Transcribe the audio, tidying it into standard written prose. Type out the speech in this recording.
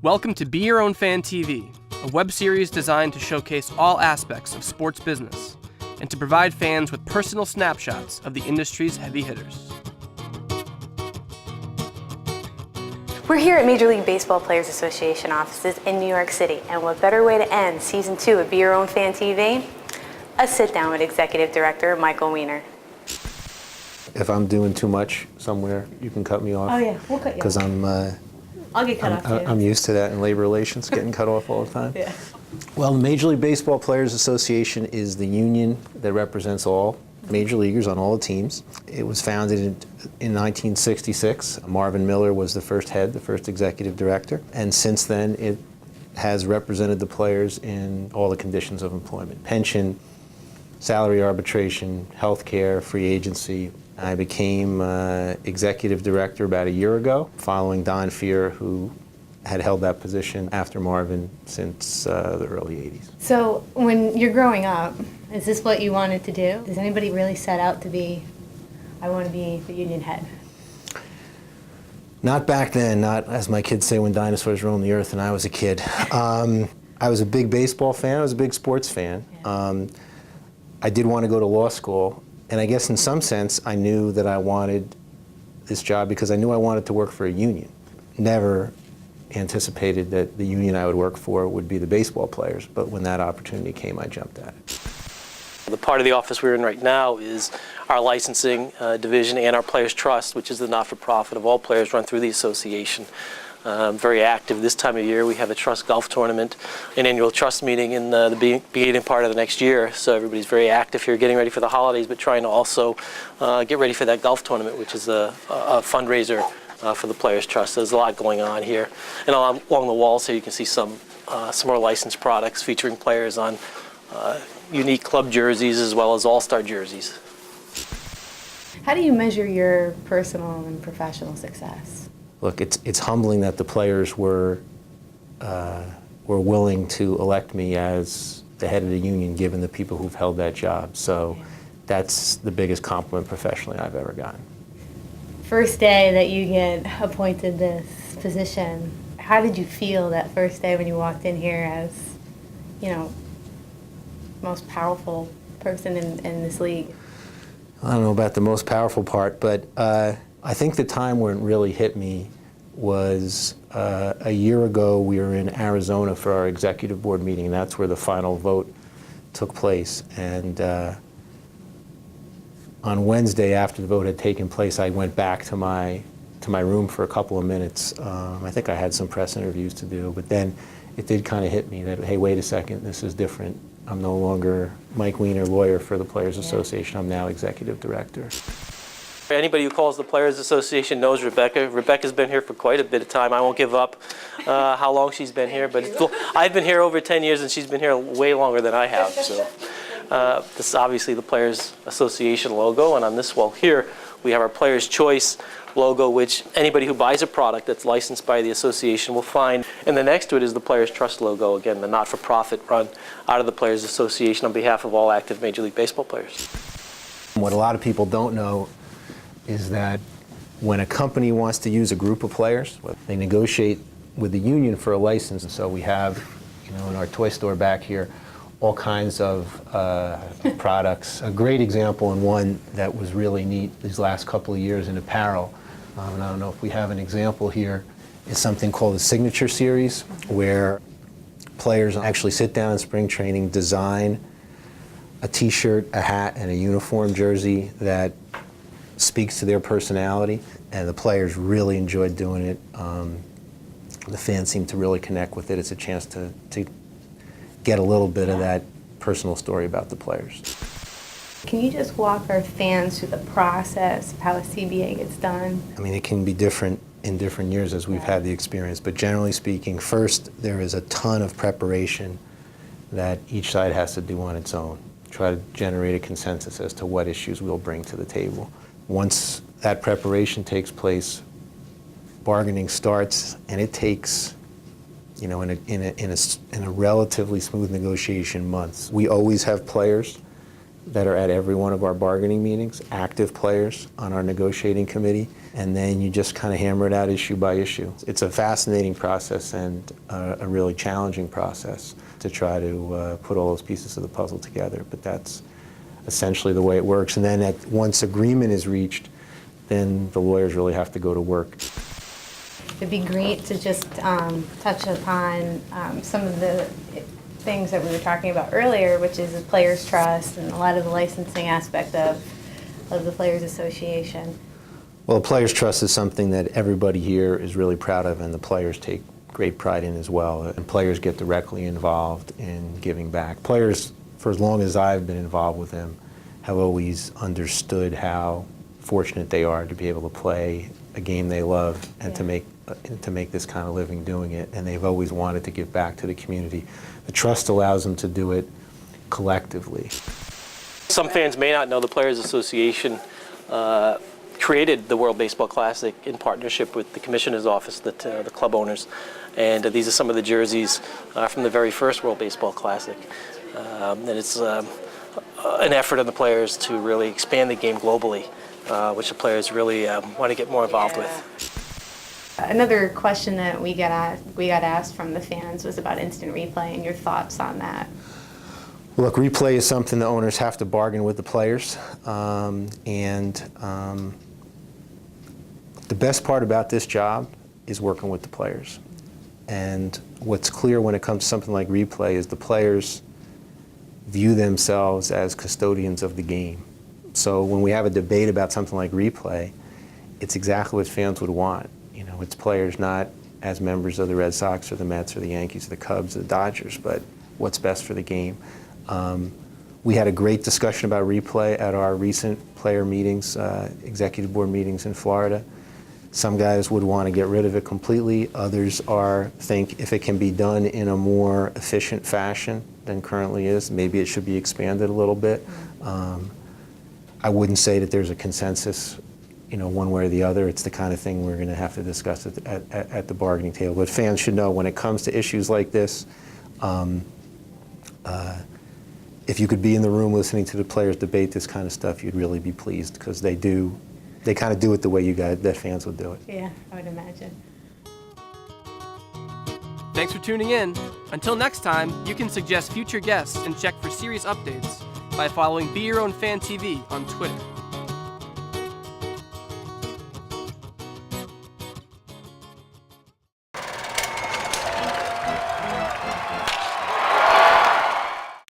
Welcome to Be Your Own Fan TV, a web series designed to showcase all aspects of sports business and to provide fans with personal snapshots of the industry's heavy hitters. We're here at Major League Baseball Players Association offices in New York City, and what better way to end Season 2 of Be Your Own Fan TV? A sit-down with Executive Director Michael Weiner. If I'm doing too much somewhere, you can cut me off. Oh yeah, we'll cut you off. Because I'll get cut off too. I'm used to that in labor relations, getting cut off all the time. Yeah. Well, the Major League Baseball Players Association is the union that represents all major leaguers on all the teams. It was founded in 1966. Marvin Miller was the first head, the first executive director, and since then it has represented the players in all the conditions of employment: pension, salary arbitration, health care, free agency. I became executive director about a year ago, following Don Fear, who had held that position after Marvin since the early 80s. So when you're growing up, is this what you wanted to do? Does anybody really set out to be, I want to be the union head? Not back then, not as my kids say when dinosaurs roamed the earth and I was a kid. I was a big baseball fan, I was a big sports fan. Yeah. I did want to go to law school, and I guess in some sense I knew that I wanted this job because I knew I wanted to work for a union. Never anticipated that the union I would work for would be the baseball players, but when that opportunity came, I jumped at it. The part of the office we're in right now is our licensing division and our Players Trust, which is the not-for-profit of all players run through the association. Very active this time of year. We have a trust golf tournament, an annual trust meeting in the beginning part of the next year. So everybody's very active here, getting ready for the holidays, but trying to also get ready for that golf tournament, which is a fundraiser for the Players Trust. There's a lot going on here. And along the walls here you can see some more licensed products featuring players on unique club jerseys as well as all-star jerseys. How do you measure your personal and professional success? Look, it's humbling that the players were willing to elect me as the head of the union, given the people who've held that job. So that's the biggest compliment professionally I've ever gotten. First day that you get appointed this position, how did you feel that first day when you walked in here as, you know, most powerful person in this league? I don't know about the most powerful part, but I think the time where it really hit me was a year ago. We were in Arizona for our executive board meeting, and that's where the final vote took place. And on Wednesday, after the vote had taken place, I went back to my room for a couple of minutes. I think I had some press interviews to do, but then it did kind of hit me that, hey, wait a second, this is different. I'm no longer Mike Weiner, lawyer for the Players Association. I'm now executive director. Anybody who calls the Players Association knows Rebecca. Rebecca's been here for quite a bit of time. I won't give up how long she's been here, but I've been here over 10 years and she's been here way longer than I have. So this is obviously the Players Association logo, and on this wall here we have our Players Choice logo, which anybody who buys a product that's licensed by the association will find. And then next to it is the Players Trust logo, again, the not-for-profit run out of the Players Association on behalf of all active Major League Baseball players. What a lot of people don't know is that when a company wants to use a group of players, they negotiate with the union for a license. And so we have, you know, in our toy store back here, all kinds of products. A great example, and one that was really neat these last couple of years in apparel, and I don't know if we have an example here, is something called the Signature Series, where players actually sit down in spring training, design a t-shirt, a hat, and a uniform jersey that speaks to their personality, and the players really enjoyed doing it. The fans seem to really connect with it. It's a chance to get a little bit of that personal story about the players. Can you just walk our fans through the process of how a CBA gets done? I mean, it can be different in different years as we've had the experience, but generally speaking, first there is a ton of preparation that each side has to do on its own. Try to generate a consensus as to what issues we'll bring to the table. Once that preparation takes place, bargaining starts, and it takes, you know, in a relatively smooth negotiation, months. We always have players that are at every one of our bargaining meetings, active players on our negotiating committee. and then you just kind of hammer it out issue by issue. It's a fascinating process and a really challenging process to try to put all those pieces of the puzzle together, but that's essentially the way it works. And then once agreement is reached, then the lawyers really have to go to work. It'd be great to just touch upon some of the things that we were talking about earlier, which is the players' trust and a lot of the licensing aspect of the Players Association. Well, the players' trust is something that everybody here is really proud of, and the players take great pride in as well. And players get directly involved in giving back. Players, for as long as I've been involved with them, have always understood how fortunate they are to be able to play a game they love and to make this kind of living doing it. And they've always wanted to give back to the community. The trust allows them to do it collectively. Some fans may not know the Players Association created the World Baseball Classic in partnership with the Commissioner's Office, the club owners. And these are some of the jerseys from the very first World Baseball Classic. And it's an effort of the players to really expand the game globally, which the players really want to get more involved with. Another question that we got asked from the fans was about instant replay and your thoughts on that. Look, replay is something the owners have to bargain with the players. The best part about this job is working with the players. And what's clear when it comes to something like replay is the players view themselves as custodians of the game. So when we have a debate about something like replay, it's exactly what fans would want. You know, it's players not as members of the Red Sox or the Mets or the Yankees or the Cubs or the Dodgers, but what's best for the game. We had a great discussion about replay at our recent player meetings, executive board meetings in Florida. Some guys would want to get rid of it completely. Others think if it can be done in a more efficient fashion than currently is, maybe it should be expanded a little bit. I wouldn't say that there's a consensus, you know, one way or the other. It's the kind of thing we're going to have to discuss at the bargaining table. But fans should know when it comes to issues like this, if you could be in the room listening to the players debate this kind of stuff, you'd really be pleased, because they kind of do it the way that fans would do it. Yeah, I would imagine. Thanks for tuning in. Until next time, you can suggest future guests and check for series updates by following Be Your Own Fan TV on Twitter.